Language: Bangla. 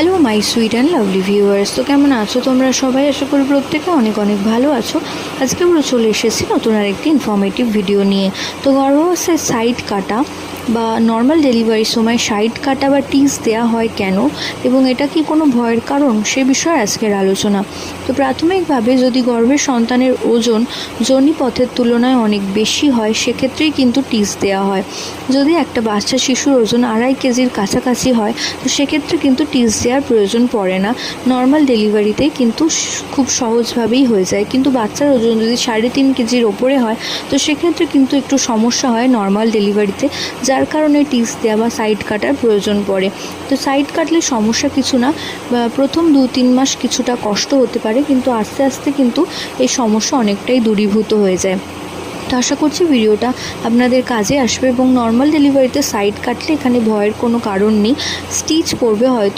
Hello my sweet and lovely viewers. তো কেমন আছো তোমরা সবাই? আশা করি প্রত্যেকে অনেক অনেক ভালো আছো। আজকে আমরা চলে এসেছি নতুন আরেকটি ইনফরমেটিভ ভিডিও নিয়ে। তো গর্ভাবস্থায় সাইড কাটা বা নর্মাল ডেলিভারির সময় সাইড কাটা বা টিজ দেওয়া হয় কেন, এবং এটা কি কোনো ভয়ের কারণ, সে বিষয়ে আজকের আলোচনা। তো প্রাথমিকভাবে যদি গর্ভের সন্তানের ওজন যোনিপথের তুলনায় অনেক বেশি হয়, সেক্ষেত্রেই কিন্তু টিজ দেওয়া হয়। যদি একটা বাচ্চা শিশুর ওজন 2.5 কেজির কাছাকাছি হয়, তো সেক্ষেত্রে কিন্তু টিজ দেওয়ার প্রয়োজন পড়ে না। নর্মাল ডেলিভারিতেই কিন্তু খুব সহজভাবেই হয়ে যায়। কিন্তু বাচ্চার ওজন যদি 3.5 কেজির ওপরে হয়, তো সেক্ষেত্রে কিন্তু একটু সমস্যা হয় নর্মাল ডেলিভারিতে, যার কারণে টিজ দেওয়া বা সাইড কাটার প্রয়োজন পড়ে। তো সাইড কাটলে সমস্যা কিছু না, প্রথম 2-3 মাস কিছুটা কষ্ট হতে পারে, কিন্তু আস্তে আস্তে কিন্তু এই সমস্যা অনেকটাই দূরীভূত হয়ে যায়। তো আশা করছি ভিডিওটা আপনাদের কাজে আসবে। এবং নর্মাল ডেলিভারিতে সাইড কাটলে এখানে ভয়ের কোনো কারণ নেই। স্টিচ পড়বে হয়তো